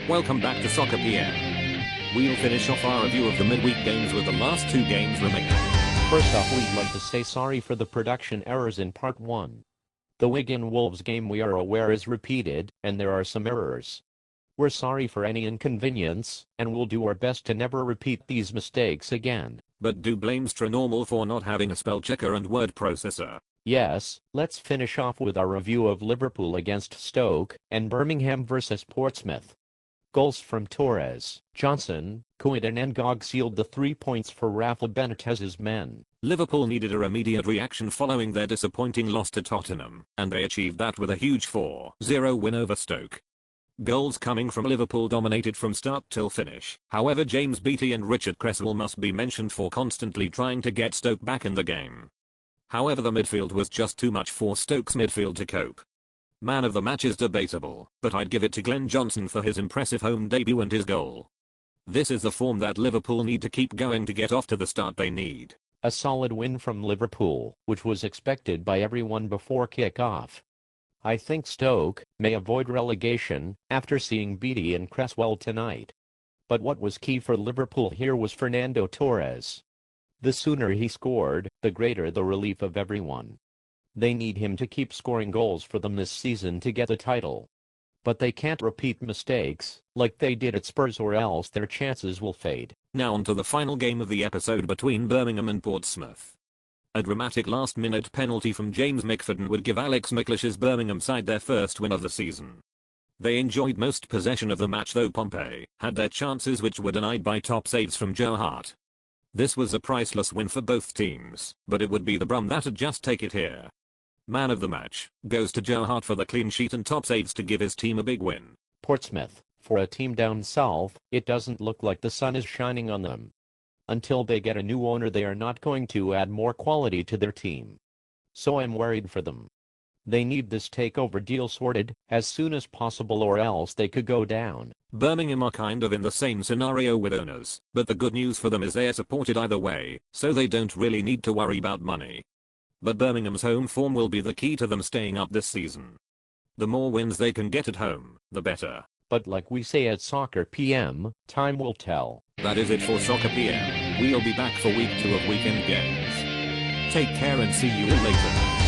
Welcome back to Soccer PM. We'll finish off our review of the midweek games with the last two games remaining. First off, we'd like to say sorry for the production errors in part 1. The Wigan Wolves game, we are aware, is repeated, and there are some errors. We're sorry for any inconvenience, and we'll do our best to never repeat these mistakes again. But do blame Stranormal for not having a spell checker and word processor. Yes, let's finish off with our review of Liverpool against Stoke, and Birmingham vs Portsmouth. Goals from Torres, Johnson, Coed and Ngog sealed the 3 points for Rafa Benitez's men. Liverpool needed a immediate reaction following their disappointing loss to Tottenham, and they achieved that with a huge 4-0 win over Stoke. Goals coming from Liverpool dominated from start till finish. However, James Beattie and Richard Cresswell must be mentioned for constantly trying to get Stoke back in the game. However, the midfield was just too much for Stoke's midfield to cope. Man of the match is debatable, but I'd give it to Glenn Johnson for his impressive home debut and his goal. This is the form that Liverpool need to keep going to get off to the start they need. A solid win from Liverpool, which was expected by everyone before kick-off. I think Stoke may avoid relegation after seeing Beattie and Cresswell tonight. But what was key for Liverpool here was Fernando Torres. The sooner he scored, the greater the relief of everyone. They need him to keep scoring goals for them this season to get the title. But they can't repeat mistakes like they did at Spurs, or else their chances will fade. Now on to the final game of the episode between Birmingham and Portsmouth. A dramatic last-minute penalty from James McFadden would give Alex McLeish's Birmingham side their first win of the season. They enjoyed most possession of the match, though Pompey had their chances which were denied by top saves from Joe Hart. This was a priceless win for both teams, but it would be the Brum that'd just take it here. Man of the match goes to Joe Hart for the clean sheet and top saves to give his team a big win. Portsmouth, for a team down south, it doesn't look like the sun is shining on them. Until they get a new owner, they are not going to add more quality to their team. So I'm worried for them. They need this takeover deal sorted as soon as possible, or else they could go down. Birmingham are kind of in the same scenario with owners, but the good news for them is they are supported either way, so they don't really need to worry about money. But Birmingham's home form will be the key to them staying up this season. The more wins they can get at home, the better. But like we say at Soccer PM, time will tell. That is it for Soccer PM. We'll be back for week 2 of weekend games. Take care and see you all later.